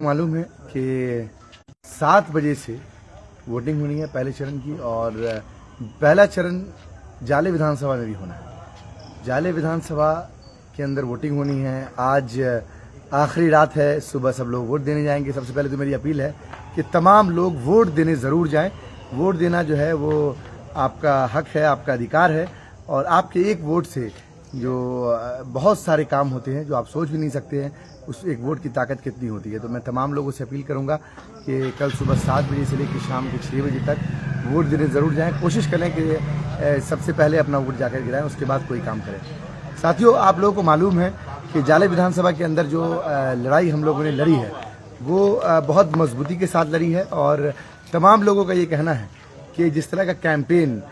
मालूम है कि 7 बजे से वोटिंग होनी है पहले चरण की, और पहला चरण जाले विधानसभा में भी होना है। जाले विधानसभा के अंदर वोटिंग होनी है। आज आखिरी रात है, सुबह सब लोग वोट देने जाएंगे। सबसे पहले तो मेरी अपील है कि तमाम लोग वोट देने ज़रूर जाएं। वोट देना जो है वो आपका हक है, आपका अधिकार है, और आपके एक वोट से जो बहुत सारे काम होते हैं जो आप सोच भी नहीं सकते हैं, उस एक वोट की ताकत कितनी होती है। तो मैं तमाम लोगों से अपील करूंगा कि कल सुबह 7 बजे से लेकर शाम के 6 बजे तक वोट देने ज़रूर जाएं। कोशिश करें कि सबसे पहले अपना वोट जाकर गिराएं, उसके बाद कोई काम करें। साथियों, आप लोगों को मालूम है कि जाले विधानसभा के अंदर जो लड़ाई हम लोगों ने लड़ी है वो बहुत मजबूती के साथ लड़ी है, और तमाम लोगों का ये कहना है कि जिस तरह का कैंपेन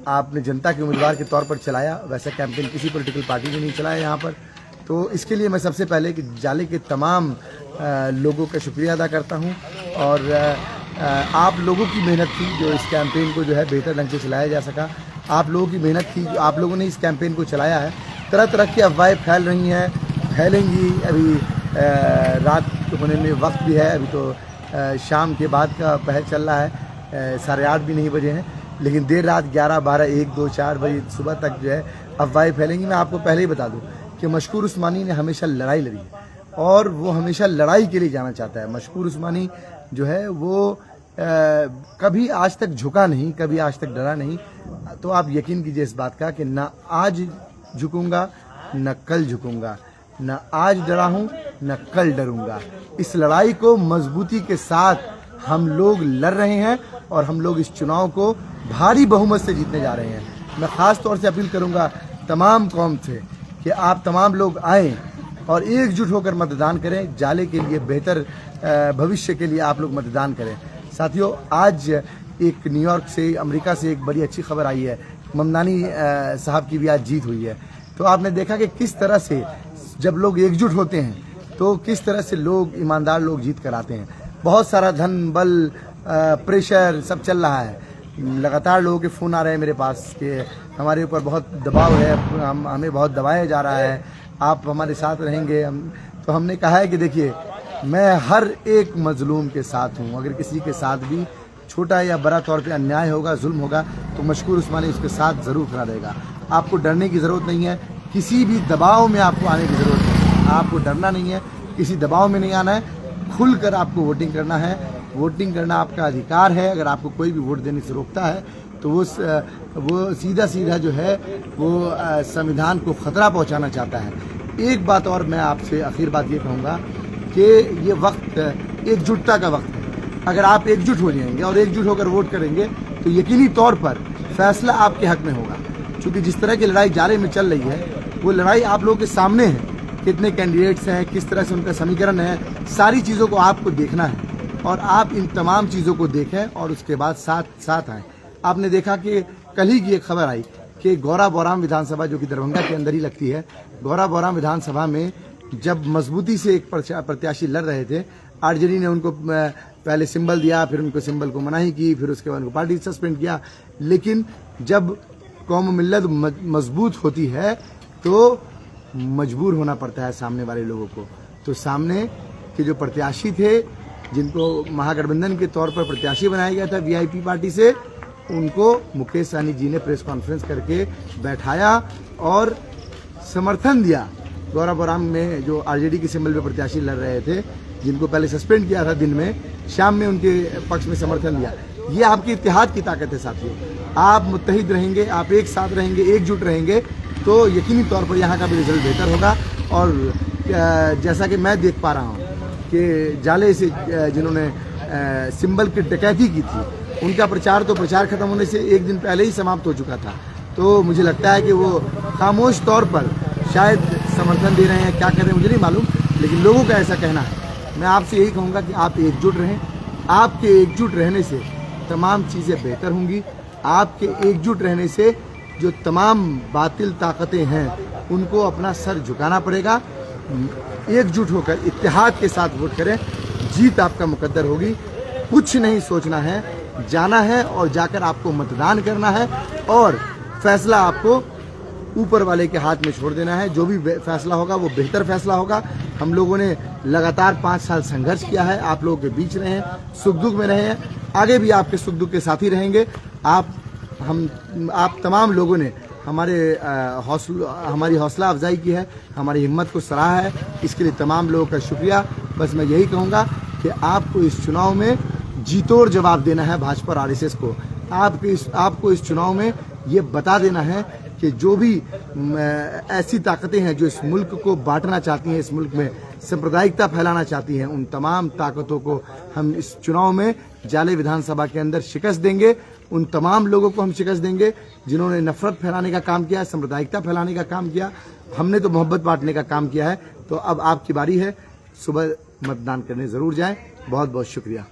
आपने जनता के उम्मीदवार के तौर पर चलाया, वैसा कैंपेन किसी पॉलिटिकल पार्टी ने नहीं चलाया यहाँ पर। तो इसके लिए मैं सबसे पहले कि जाले के तमाम लोगों का शुक्रिया अदा करता हूँ, और आप लोगों की मेहनत थी जो इस कैंपेन को जो है बेहतर ढंग से चलाया जा सका। आप लोगों की मेहनत थी जो आप लोगों ने इस कैंपेन को चलाया है। तरह तरह की अफवाहें फैल रही हैं, फैलेंगी। अभी रात होने में वक्त भी है, अभी तो शाम के बाद का पहर चल रहा है, 8:30 भी नहीं बजे हैं, लेकिन देर रात 11, 12, 1, 2, 4 बजे सुबह तक जो है अफवाहें फैलेंगी। मैं आपको पहले ही बता दूं कि मशकूर उस्मानी ने हमेशा लड़ाई लड़ी है, और वो हमेशा लड़ाई के लिए जाना चाहता है। मशकूर उस्मानी जो है वो कभी आज तक झुका नहीं, कभी आज तक डरा नहीं। तो आप यकीन कीजिए इस बात का कि न आज झुकूंगा न कल झुकूंगा, न आज डरा हूं न कल डरूंगा। इस लड़ाई को मजबूती के साथ हम लोग लड़ रहे हैं, और हम लोग इस चुनाव को भारी बहुमत से जीतने जा रहे हैं। मैं खास तौर से अपील करूंगा तमाम कौम से कि आप तमाम लोग आएँ और एकजुट होकर मतदान करें। जाले के लिए बेहतर भविष्य के लिए आप लोग मतदान करें। साथियों, आज एक न्यूयॉर्क से, अमेरिका से एक बड़ी अच्छी खबर आई है। ममदानी साहब की भी आज जीत हुई है। तो आपने देखा कि किस तरह से जब लोग एकजुट होते हैं तो किस तरह से लोग, ईमानदार लोग जीत कर आते हैं। बहुत सारा धन बल प्रेशर सब चल रहा है। लगातार लोगों के फ़ोन आ रहे हैं मेरे पास कि हमारे ऊपर बहुत दबाव है, हमें बहुत दबाया जा रहा है, आप हमारे साथ रहेंगे। तो हमने कहा है कि देखिए, मैं हर एक मजलूम के साथ हूँ। अगर किसी के साथ भी छोटा या बड़ा तौर पे अन्याय होगा, जुल्म होगा, तो मशकूर उस्मानी उसके साथ ज़रूर खड़ा रहेगा। आपको डरने की ज़रूरत नहीं है, किसी भी दबाव में आपको आने की ज़रूरत नहीं है। आपको डरना नहीं है, किसी दबाव में नहीं आना है, खुलकर आपको वोटिंग करना है। वोटिंग करना आपका अधिकार है। अगर आपको कोई भी वोट देने से रोकता है तो वो सीधा सीधा जो है वो संविधान को खतरा पहुंचाना चाहता है। एक बात और मैं आपसे आखिर बात ये कहूँगा कि ये वक्त एकजुटता का वक्त है। अगर आप एकजुट हो जाएंगे और एकजुट होकर वोट करेंगे तो यकीनी तौर पर फैसला आपके हक में होगा। क्योंकि जिस तरह की लड़ाई जाले में चल रही है, वो लड़ाई आप लोगों के सामने है। कितने कैंडिडेट्स हैं, किस तरह से उनका समीकरण है, सारी चीज़ों को आपको देखना है, और आप इन तमाम चीज़ों को देखें और उसके बाद साथ साथ आएँ। आपने देखा कि कल ही की एक खबर आई कि गौरा बौराम विधानसभा, जो कि दरभंगा के अंदर ही लगती है, गौरा बौराम विधानसभा में जब मजबूती से एक प्रत्याशी लड़ रहे थे, आरजेडी ने उनको पहले सिंबल दिया, फिर उनको सिंबल को मनाही की, फिर उसके बाद उनको पार्टी सस्पेंड किया। लेकिन जब कौम मिल्लत मजबूत होती है तो मजबूर होना पड़ता है सामने वाले लोगों को। तो सामने के जो प्रत्याशी थे, जिनको महागठबंधन के तौर पर प्रत्याशी बनाया गया था वीआईपी पार्टी से, उनको मुकेश सहनी जी ने प्रेस कॉन्फ्रेंस करके बैठाया और समर्थन दिया। गौरा बौराम में जो आरजेडी के सिंबल पे प्रत्याशी लड़ रहे थे, जिनको पहले सस्पेंड किया था दिन में, शाम में उनके पक्ष में समर्थन दिया। ये आपकी इत्तेहाद की ताकत है साथियों। आप मुत्तहिद रहेंगे, आप एक साथ रहेंगे, एकजुट रहेंगे, तो यकीनी तौर पर यहाँ का भी रिजल्ट बेहतर होगा। और जैसा कि मैं देख पा रहा हूँ कि जाले से जिन्होंने सिंबल की डकैती की थी, उनका प्रचार खत्म होने से एक दिन पहले ही समाप्त हो चुका था। तो मुझे लगता है कि वो खामोश तौर पर शायद समर्थन दे रहे हैं, क्या कर रहे हैं मुझे नहीं मालूम, लेकिन लोगों का ऐसा कहना है। मैं आपसे यही कहूँगा कि आप एकजुट रहें। आपके एकजुट रहने से तमाम चीज़ें बेहतर होंगी। आपके एकजुट रहने से जो तमाम बातिल ताकतें हैं उनको अपना सर झुकाना पड़ेगा। एकजुट होकर इत्तेहाद के साथ वोट करें, जीत आपका मुकद्दर होगी। कुछ नहीं सोचना है, जाना है और जाकर आपको मतदान करना है, और फैसला आपको ऊपर वाले के हाथ में छोड़ देना है। जो भी फैसला होगा वो बेहतर फैसला होगा। हम लोगों ने लगातार 5 साल संघर्ष किया है, आप लोगों के बीच रहे हैं, सुख दुख में रहे हैं, आगे भी आपके सुख दुख के साथ ही रहेंगे। आप तमाम लोगों ने हमारी हौसला अफजाई की है, हमारी हिम्मत को सराहा है, इसके लिए तमाम लोगों का शुक्रिया। बस मैं यही कहूँगा कि आपको इस चुनाव में जीतोड़ जवाब देना है भाजपा और आरएसएस को। आपको इस चुनाव में ये बता देना है कि जो भी ऐसी ताकतें हैं जो इस मुल्क को बांटना चाहती हैं, इस मुल्क में सांप्रदायिकता फैलाना चाहती हैं, उन तमाम ताकतों को हम इस चुनाव में जाले विधानसभा के अंदर शिकस्त देंगे। उन तमाम लोगों को हम शिकस्त देंगे जिन्होंने नफरत फैलाने का काम किया, सांप्रदायिकता फैलाने का काम किया। हमने तो मोहब्बत बांटने का काम किया है। तो अब आपकी बारी है, सुबह मतदान करने जरूर जाएं। बहुत बहुत शुक्रिया।